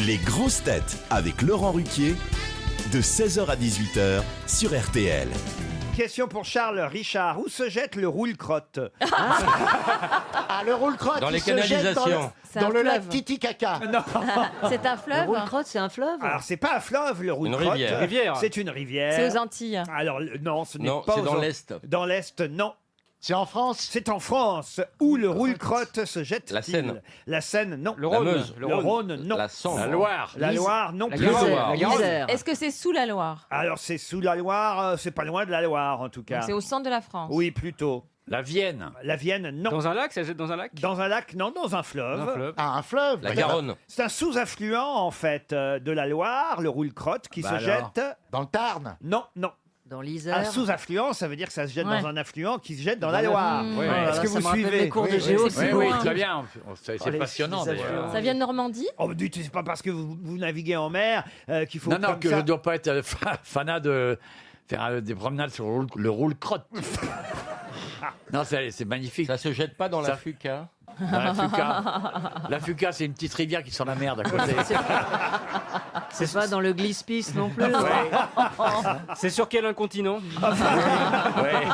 Les grosses têtes avec Laurent Ruquier, de 16h à 18h sur RTL. Question pour Charles Richard. Où se jette le roule-crotte? Ah, le roule-crotte, Dans il les se jette canalisations. dans le fleuve. lac Titicaca. Non. C'est un Le fleuve. roule-crotte, c'est un fleuve. Alors, c'est pas un fleuve, le roule-crotte. rivière. C'est une rivière. C'est aux Antilles. Alors, non, ce n'est Non, pas c'est aux dans An- l'Est. Dans l'Est, non. C'est en France. C'est en France. Où le roule-crotte se jette-t-il? La Seine. La Seine, non. La Meuse. Le Rhône, non. La Sambre. La Loire. La Loire, non plus. Garonne. L'Isère. Est-ce que c'est sous la Loire? Alors, c'est sous la Loire, c'est pas loin de la Loire, en tout cas. Donc c'est au centre de la France. Oui, plutôt. La Vienne. La Vienne, non. Dans un lac, ça jette dans un lac Dans un lac, non. Dans un fleuve. Dans un fleuve. Ah, un fleuve. La Garonne. C'est un sous-affluent, en fait, de la Loire, le roule-crotte, qui Bah se alors. jette... Dans le Tarn. Non, non. Dans Un l'Isère. sous-affluent, ça veut dire que ça se jette Ouais. dans un affluent qui se jette dans la Loire. Oui, Est-ce que vous Ça me rappelle suivez? mes cours de Oui, géo, oui, c'est Oui, loin. très bien. C'est les passionnant petits d'ailleurs. affluents. Ça vient de Normandie? Oh, dites, c'est pas parce que vous naviguez en mer qu'il faut Non, non, comme que ça... je ne dois pas être fanat de faire des promenades sur le roule-crotte. Non, c'est magnifique. Ça se jette pas dans Ça- la Fuca. Dans la Fuca. La Fuca, c'est une petite rivière qui sent la merde à côté. C'est pas dans le glisse-pisse non plus. C'est sur quel incontinent? Ouais.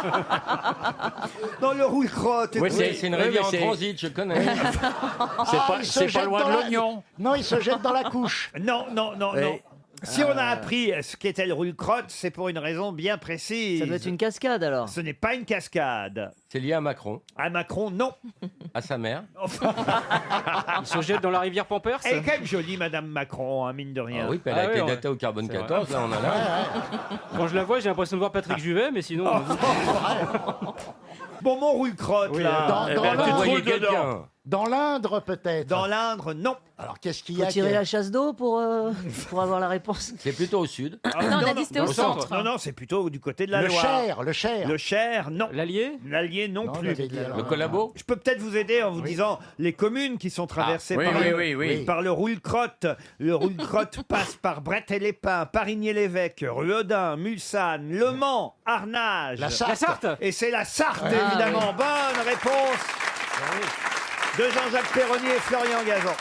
Dans le roule-crotte. Oui, écoutez. C'est une Oui, rivière mais en c'est- transit, je connais. il se C'est pas jette loin dans de la- l'oignon. Non, il se jette dans la couche. Non, non, non, Oui. non. Si on a appris ce qu'était le roule-crotte, c'est pour une raison bien précise. Ça doit être une cascade alors. Ce n'est pas une cascade. C'est lié à Macron, À Macron, non. à sa mère. Il se jette dans la rivière Pampers? Elle est quand même jolie, Madame Macron, hein, mine de rien. Ah oui, puis elle a Ah été oui, ouais. datée au carbone C'est 14, là on a là. Quand je la vois, j'ai l'impression de voir Patrick Juvet, mais sinon. Bon, mon roule-crotte, Oui, là. Dans, Eh dans ben, Vous l'Indre, voyez quelqu'un. dans l'Indre, peut-être. Dans l'Indre, non. Alors, qu'est-ce qu'il y Faut a tirer qui- la chasse d'eau pour avoir la réponse. C'est plutôt au sud. Ah, Non, on a dit c'était au centre. Non, non, c'est plutôt du côté de la Le Loire. Cher, le Cher. Le Cher, non. L'Allier? L'Allier, non, Non, plus. on avait dit, alors. Le collabo. Je peux peut-être vous aider en vous disant les communes qui sont traversées Ah, oui, par, oui, le, oui, oui. par le roule-crotte. Le roule-crotte passe par Brett-et-les-Pins, Parigny-l'Évêque, Rueudin, Mulsanne, Le Mans, Arnage. La La Sarthe. Sarthe? Et c'est la Sarthe, évidemment. Bonne réponse de Jean-Jacques Perroni et Florian Gazan.